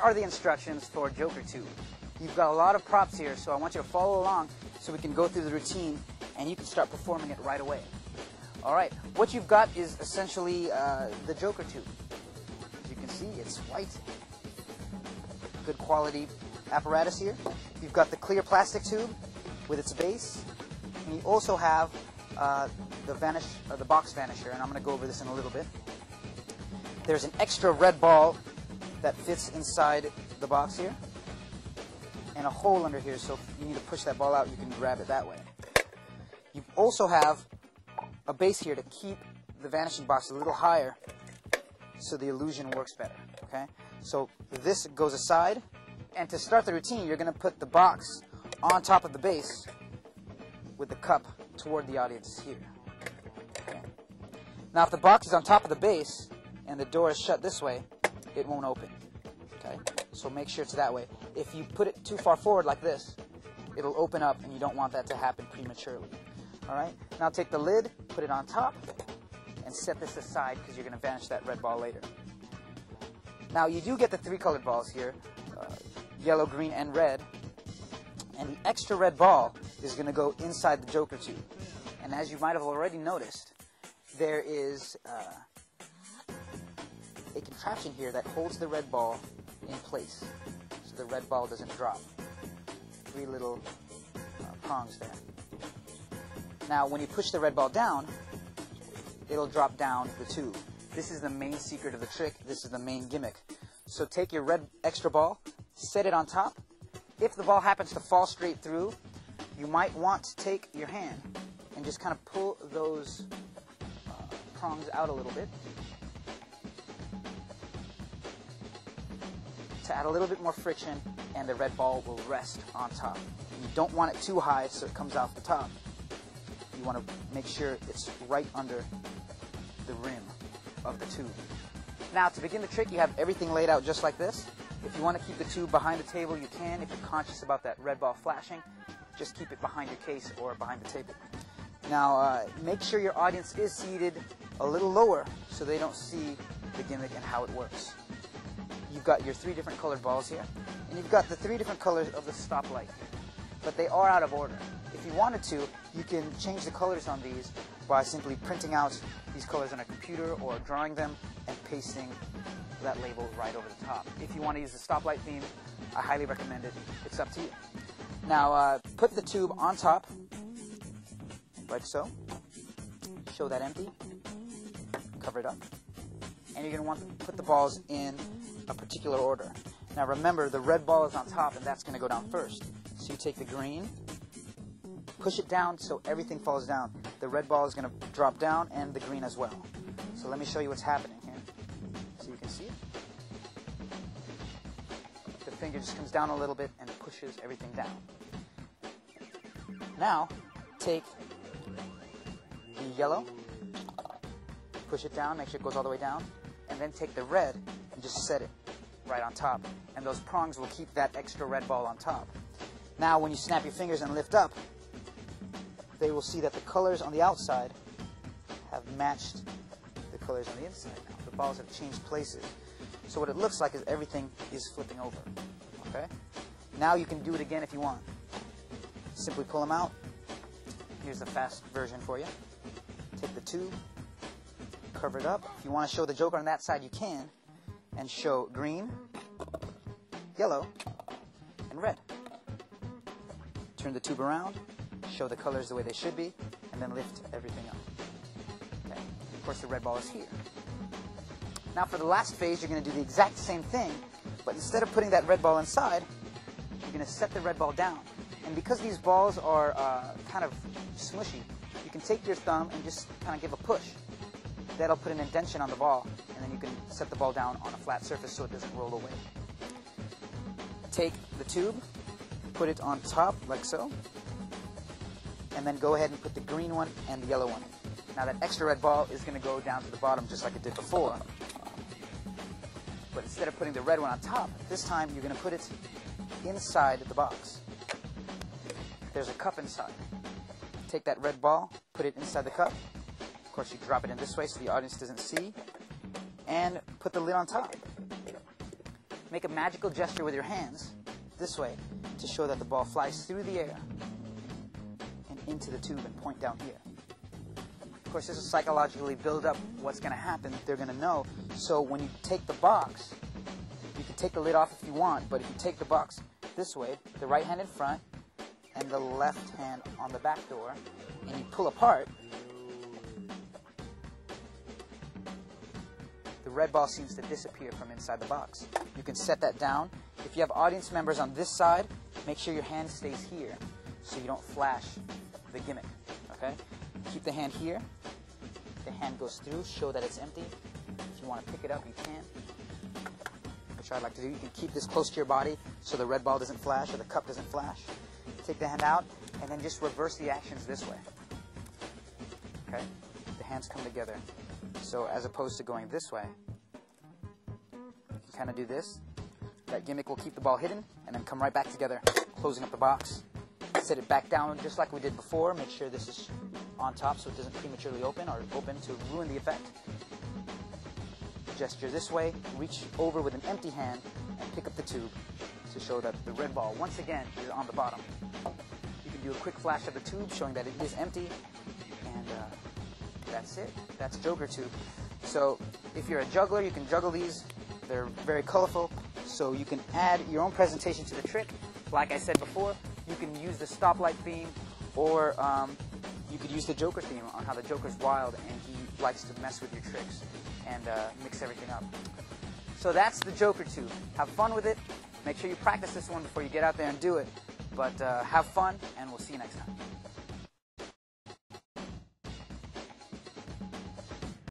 are the instructions for JokerTube. You've got a lot of props here, so I want you to follow along so we can go through the routine and you can start performing it right away. Alright, what you've got is essentially the JokerTube. As you can see, it's white. Good quality apparatus here. You've got the clear plastic tube with its base, and you also have the box vanisher, and I'm going to go over this in a little bit. There's an extra red ball that fits inside the box here, and a hole under here, so if you need to push that ball out, you can grab it that way. You also have a base here to keep the vanishing box a little higher so the illusion works better. Okay? So this goes aside, and to start the routine, you're going to put the box on top of the base with the cup toward the audience here. Okay? Now if the box is on top of the base and the door is shut this way, it won't open. Okay? So make sure it's that way. If you put it too far forward like this, it'll open up, and you don't want that to happen prematurely. Alright? Now take the lid, put it on top, and set this aside because you're going to vanish that red ball later. Now you do get the three colored balls here, yellow, green, and red. And the extra red ball is going to go inside the JokerTube. And as you might have already noticed, there is a contraption here that holds the red ball in place so the red ball doesn't drop. Three little prongs there. Now when you push the red ball down, it'll drop down the tube. This is the main secret of the trick. This is the main gimmick. So take your red extra ball, set it on top. If the ball happens to fall straight through, you might want to take your hand and just kind of pull those prongs out a little bit to add a little bit more friction, and the red ball will rest on top. You don't want it too high so it comes off the top. You want to make sure it's right under the rim of the tube. Now to begin the trick, you have everything laid out just like this. If you want to keep the tube behind the table, you can. If you're conscious about that red ball flashing, just keep it behind your case or behind the table. Now make sure your audience is seated a little lower so they don't see the gimmick and how it works. You've got your three different colored balls here, and you've got the three different colors of the stoplight here, but they are out of order. If you wanted to, you can change the colors on these by simply printing out these colors on a computer or drawing them and pasting that label right over the top. If you want to use the stoplight theme, I highly recommend it. It's up to you. Now put the tube on top, like so. Show that empty. Cover it up. And you're going to want to put the balls in a particular order. Now remember, the red ball is on top, and that's going to go down first. So you take the green, push it down so everything falls down. The red ball is going to drop down, and the green as well. So let me show you what's happening here. So you can see it. The finger just comes down a little bit and pushes everything down. Now, take the yellow, push it down, make sure it goes all the way down, and then take the red and just set it right on top. And those prongs will keep that extra red ball on top. Now, when you snap your fingers and lift up, they will see that the colors on the outside have matched the colors on the inside. Now, the balls have changed places. So what it looks like is everything is flipping over. Okay? Now you can do it again if you want. Simply pull them out. Here's the fast version for you. Take the tube, cover it up. If you want to show the Joker on that side, you can. And show green, yellow, and red. Turn the tube around, show the colors the way they should be, and then lift everything up. Okay. Of course, the red ball is here. Now for the last phase, you're going to do the exact same thing, but instead of putting that red ball inside, you're going to set the red ball down. And because these balls are kind of smushy, you can take your thumb and just kind of give a push. That'll put an indentation on the ball, and then you can set the ball down on a flat surface so it doesn't roll away. Take the tube, put it on top like so, and then go ahead and put the green one and the yellow one in. Now that extra red ball is going to go down to the bottom just like it did before. But instead of putting the red one on top, this time you're going to put it inside the box. There's a cup inside. Take that red ball, put it inside the cup. Of course, you drop it in this way so the audience doesn't see. And put the lid on top. make a magical gesture with your hands this way to show that the ball flies through the air and into the tube and point down here. Of course, this will psychologically build up what's going to happen. They're going to know. So when you take the box, you can take the lid off if you want, but if you take the box this way, the right hand in front and the left hand on the back door, and you pull apart, the red ball seems to disappear from inside the box. You can set that down. If you have audience members on this side, make sure your hand stays here so you don't flash the gimmick. Okay? Keep the hand here. The hand goes through, show that it's empty. If you want to pick it up, you can. Which I like to do. You can keep this close to your body so the red ball doesn't flash or the cup doesn't flash. Take the hand out and then just reverse the actions this way. Okay? The hands come together. So as opposed to going this way, you kind of do this. That gimmick will keep the ball hidden and then come right back together, closing up the box. Set it back down just like we did before. Make sure this is on top so it doesn't prematurely open or open to ruin the effect. Gesture this way, reach over with an empty hand and pick up the tube to show that the red ball, once again, is on the bottom. You can do a quick flash of the tube showing that it is empty, and that's it. That's JokerTube. So if you're a juggler, you can juggle these. They're very colorful, so you can add your own presentation to the trick. Like I said before, you can use the stoplight theme, or you could use the Joker theme on how the Joker's wild and he likes to mess with your tricks and mix everything up. So that's the JokerTube. Have fun with it. Make sure you practice this one before you get out there and do it. But have fun, and we'll see you next time.